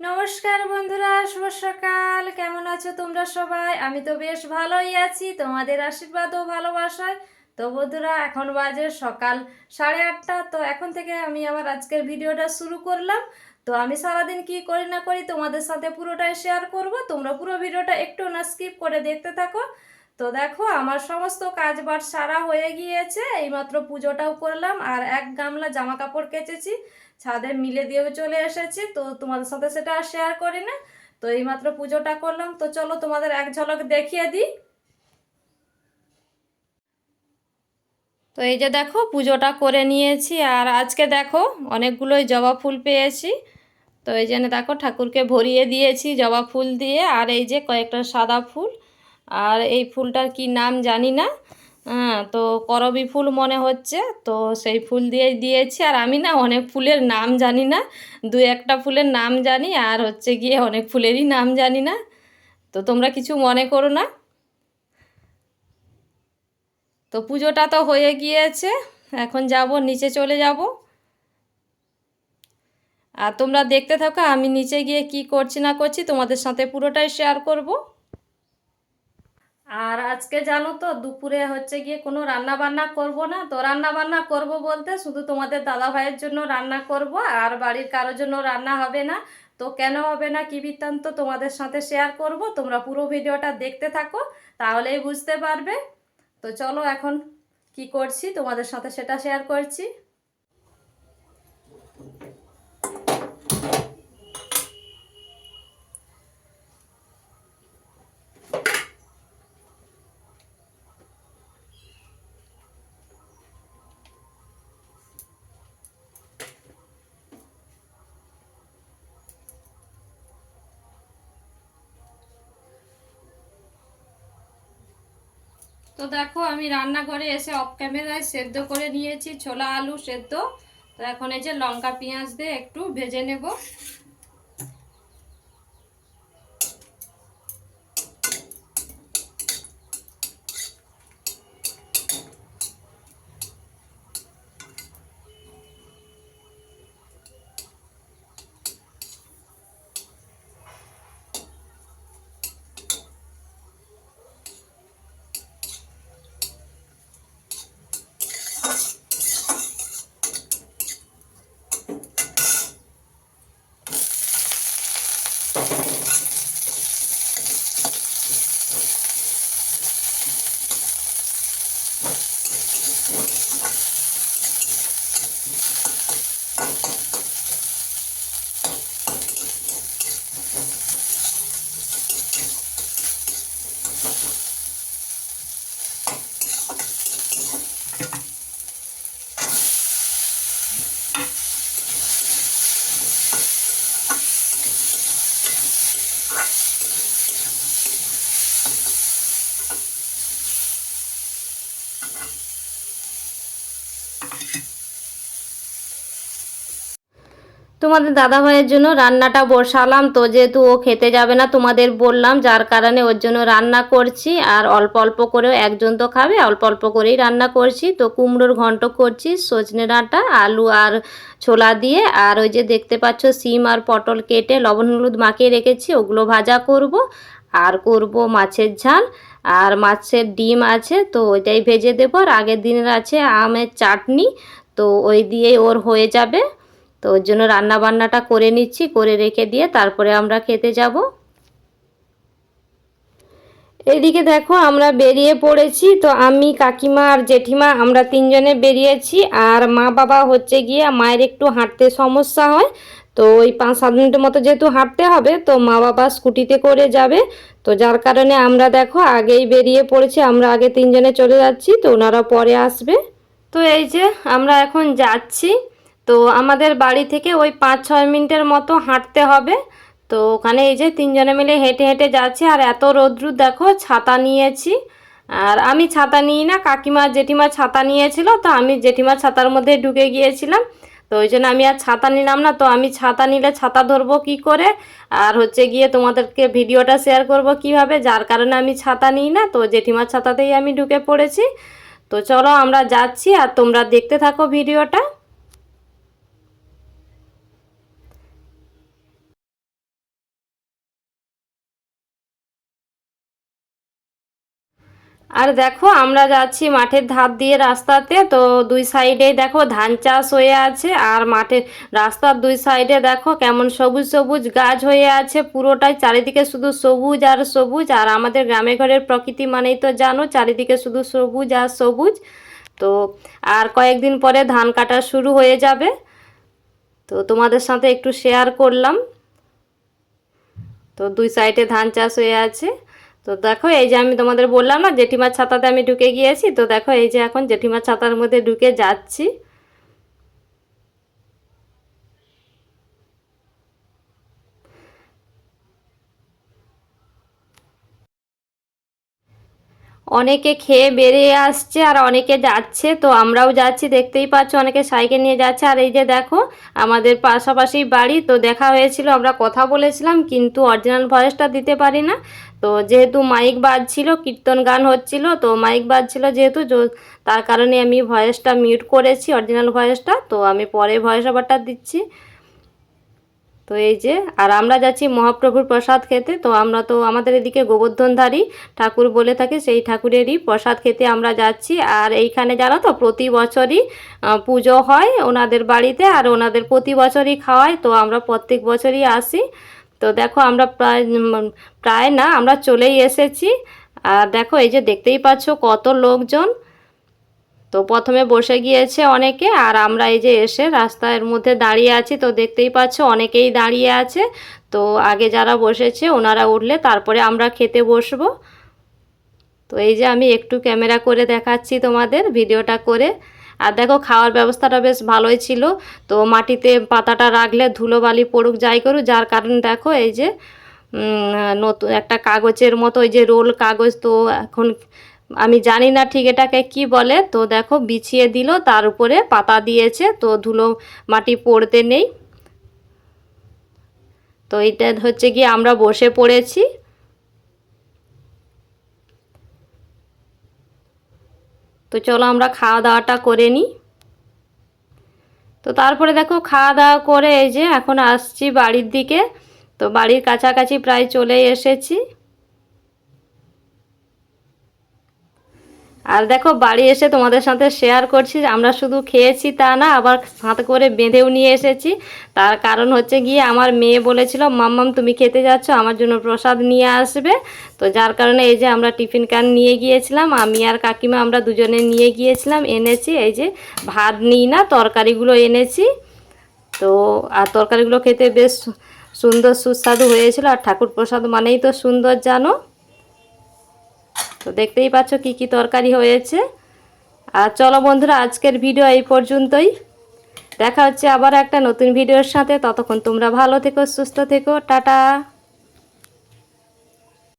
নমস্কার বন্ধুরা, শুভ সকাল। কেমন আছো তোমরা সবাই? আমি তো বেশ ভালোই আছি, তোমাদের আশীর্বাদ ও ভালোবাসায়। তো বন্ধুরা, এখন বাজে সকাল 8:30। তো এখন থেকে আমি আবার আজকের ভিডিওটা শুরু করলাম। তো আমি সারাদিন কি করি না করি তোমাদের সাথে পুরোটাই শেয়ার করব। তোমরা পুরো ভিডিওটা একটু না স্কিপ করে দেখতে থাকো। তো দেখো, আমার সমস্ত কাজ বাজ সারা হয়ে গিয়েছে, এইমাত্র পুজোটাও করলাম আর এক গামলা জামা কাপড় কেচেছি, ছাদে মিলে দিয়ে চলে এসেছি। তো তোমাদের সাথে সেটা আর শেয়ার করি না। তো এইমাত্র পুজোটা করলাম, তো চলো তোমাদের এক ঝলক দেখিয়ে দিই। তো এই যে দেখো, পুজোটা করে নিয়েছি আর আজকে দেখো অনেকগুলোই জবা ফুল পেয়েছি। তো এই জন্য দেখো ঠাকুরকে ভরিয়ে দিয়েছি জবা ফুল দিয়ে, আর এই যে কয়েকটা সাদা ফুল, আর এই ফুলটার কি নাম জানি না। হ্যাঁ, তো করবী ফুল মনে হচ্ছে। তো সেই ফুল দিয়েই দিয়েছি। আর আমি না অনেক ফুলের নাম জানি না, দু একটা ফুলের নাম জানি, আর হচ্ছে গিয়ে অনেক ফুলেরই নাম জানি না। তো তোমরা কিছু মনে করো না। তো পুজোটা তো হয়ে গিয়েছে, এখন যাব নিচে চলে যাব। আর তোমরা দেখতে থাকো আমি নিচে গিয়ে কি করছি না করছি, তোমাদের সাথে পুরোটাই শেয়ার করব। আর আজকে জানো তো দুপুরে হচ্ছে গিয়ে কোনো রান্না বান্না করব না। তো রান্না বান্না করব বলতে শুধু তোমাদের দাদা ভাইয়ের জন্য রান্না করব, আর বাড়ির কারোর জন্য রান্না হবে না। তো কেন হবে না, কি বৃত্তান্ত তোমাদের সাথে শেয়ার করব। তোমরা পুরো ভিডিওটা দেখতে থাকো, তাহলেই বুঝতে পারবে। তো চলো এখন কি করছি তোমাদের সাথে সেটা শেয়ার করছি। তো দেখো, আমি রান্নাঘরে এসে অফ ক্যামেরায় সেদ্ধ করে নিয়েছি ছোলা আলু সেদ্ধ। তো এখন এই যে লঙ্কা পেঁয়াজ দিয়ে একটু ভেজে নেব। তোমাদের দাদা ভাইয়ের জন্য রান্নাটা বসালাম। তো যেহেতু ও খেতে যাবে না তোমাদের বললাম, যার কারণে ওর জন্য রান্না করছি। আর অল্প অল্প করেও, একজন তো খাবে, অল্প অল্প করেই রান্না করছি। তো কুমড়োর ঘন্ট করছি সজনে ডাঁটা আলু আর ছোলা দিয়ে। আর ওই যে দেখতে পাচ্ছ শিম আর পটল কেটে লবণ হলুদ মাখিয়ে রেখেছি, ওগুলো ভাজা করব। আর করব মাছের ঝাল, আর মাছের ডিম আছে তো ওইটাই ভেজে দেবো। আর আগের দিনের আছে আমের চাটনি, তো ওই দিয়েই ওর হয়ে যাবে। তো ওর জন্য রান্না বান্নাটা করে নিচ্ছি, করে রেখে দিয়ে তারপরে আমরা খেতে যাব। এইদিকে দেখো আমরা বেরিয়ে পড়েছি। তো আমি কাকিমা আর জেঠিমা আমরা তিনজনে বেরিয়েছি। আর মা বাবা হচ্ছে গিয়ে, মায়ের একটু হাঁটতে সমস্যা হয়, তো ওই 5-7 মিনিটের মতো যেহেতু হাঁটতে হবে, তো মা বাবা স্কুটিতে করে যাবে। তো যার কারণে আমরা দেখো আগেই বেরিয়ে পড়েছি, আমরা আগে তিনজনে চলে যাচ্ছি, তো ওনারা পরে আসবে। তো এই যে আমরা এখন যাচ্ছি। তো আমাদের বাড়ি থেকে ওই 5-6 মিনিটের মতো হাঁটতে হবে। তো ওখানে এই যে তিনজনে মিলে হেঁটে হেঁটে যাচ্ছি। আর এত রোদ্রু দেখো, ছাতা নিয়েছি। আর আমি ছাতা নিই না, কাকিমা জেঠিমা ছাতা নিয়েছিল, তো আমি জেঠিমার ছাতার মধ্যে ঢুকে গিয়েছিলাম। তো ওই জন্য আমি আর ছাতা নিলাম না। তো আমি ছাতা নিলে ছাতা ধরবো কি করে, আর হচ্ছে গিয়ে তোমাদেরকে ভিডিওটা শেয়ার করব কিভাবে, যার কারণে আমি ছাতা নিই না। তো জেঠিমার ছাতাতেই আমি ঢুকে পড়েছি। তো চলো আমরা যাচ্ছি, আর তোমরা দেখতে থাকো ভিডিওটা। আর দেখো আমরা যাচ্ছি মাঠের ধার দিয়ে রাস্তাতে, তো দুই সাইডে দেখো ধান চাষ হয়ে আছে, আর মাঠের রাস্তার দুই সাইডে দেখো কেমন সবুজ সবুজ গাছ হয়ে আছে, পুরোটাই চারিদিকে শুধু সবুজ আর সবুজ। আর আমাদের গ্রামে ঘরের প্রকৃতি মানেই তো জানো, চারিদিকে শুধু সবুজ আর সবুজ। তো আর কয়েকদিন পরে ধান কাটা শুরু হয়ে যাবে, তো তোমাদের সাথে একটু শেয়ার করলাম। তো দুই সাইডে ধান চাষ হয়ে আছে। তো দেখো এই যে আমি তোমাদের বললাম না জেঠিমার ছাতাতে আমি ঢুকে গিয়েছি, তো দেখো এই যে এখন জেঠিমার ছাতার মধ্যে ঢুকে যাচ্ছি। অনেকে খেয়ে বেরিয়ে আসছে আর অনেকে যাচ্ছে, তো আমরাও যাচ্ছি, দেখতেই পাচ্ছ অনেকে সাইকেল নিয়ে যাচ্ছে। আর এই যে দেখো আমাদের পাশাপাশি বাড়ি, তো দেখা হয়েছিল, আমরা কথা বলেছিলাম কিন্তু অরিজিনাল ভয়েসটা দিতে পারি না। তো যেহেতু মাইক বাজছিল, কীর্তন গান হচ্ছিল, তো মাইক বাজছিল যেহেতু, তার কারণে আমি ভয়েসটা মিউট করেছি, অরিজিনাল ভয়েসটা। তো আমি পরে ভয়েস ওভারটা দিচ্ছি। তো এই যে আর আমরা যাচ্ছি মহাপ্রভুর প্রসাদ খেতে। তো আমরা তো আমাদের এদিকে গোবর্ধনধারী ঠাকুর বলে থাকে, সেই ঠাকুরেরই প্রসাদ খেতে আমরা যাচ্ছি। আর এইখানে জানো তো প্রতি বছরই পুজো হয় ওনাদের বাড়িতে, আর ওনাদের প্রতি বছরই খাওয়ায়, তো আমরা প্রত্যেক বছরই আসি। তো দেখো আমরা প্রায় না আমরা চলেই এসেছি। আর দেখো এই যে দেখতেই পাচ্ছ কত লোকজন। তো প্রথমে বসে গিয়েছে অনেকে, আর আমরা এই যে এসে রাস্তার মধ্যে দাঁড়িয়ে আছি, তো দেখতেই পাচ্ছ অনেকেই দাঁড়িয়ে আছে। তো আগে যারা বসেছে ওনারা উঠলে তারপরে আমরা খেতে বসবো। তো এই যে আমি একটু ক্যামেরা করে দেখাচ্ছি তোমাদের ভিডিওটা করে। আর দেখো খাওয়ার ব্যবস্থাটা বেশ ভালোই ছিল। তো মাটিতে পাতাটা রাখলে ধুলোবালি পড়ুক যাই করুক, যার কারণে দেখো এই যে নতুন একটা কাগজের মতো, ওই যে রোল কাগজ, তো এখন আমি জানি না ঠিক এটাকে কি বলে, তো দেখো বিছিয়ে দিল, তার উপরে পাতা দিয়েছে, তো ধুলো মাটি পড়তে নেই। তো এটা হচ্ছে গিয়ে আমরা বসে পড়েছি। তো চলো আমরা খাওয়া দাওয়াটা করে নিই। তো তারপরে দেখো খাওয়া দাওয়া করে এই যে এখন আসছি বাড়ির দিকে। তো বাড়ির কাছাকাছি প্রায় চলে এসেছি। আর দেখো বাড়ি এসে তোমাদের সাথে শেয়ার করছি, আমরা শুধু খেয়েছি তা না, আবার সাথে করে বেঁধেও নিয়ে এসেছি। তার কারণ হচ্ছে গিয়ে আমার মেয়ে বলেছিল মাম্মাম তুমি খেতে যাচ্ছ, আমার জন্য প্রসাদ নিয়ে আসবে। তো যার কারণে এই যে আমরা টিফিন ক্যান নিয়ে গিয়েছিলাম, আমি আর কাকিমা আমরা দুজনে নিয়ে গিয়েছিলাম, এনেছি এই যে ভাত নিই না তরকারিগুলো এনেছি। তো আর তরকারিগুলো খেতে বেশ সুন্দর সুস্বাদু হয়েছিল, আর ঠাকুর প্রসাদ মানেই তো সুন্দর জানো। তো দেখতেই পাচ্ছ কি কি তরকারি হয়েছে। আর চলো বন্ধুরা আজকের ভিডিও এই পর্যন্তই, দেখা হচ্ছে আবার একটা নতুন ভিডিওর সাথে। ততক্ষণ তোমরা ভালো থেকো, সুস্থ থেকো, টাটা।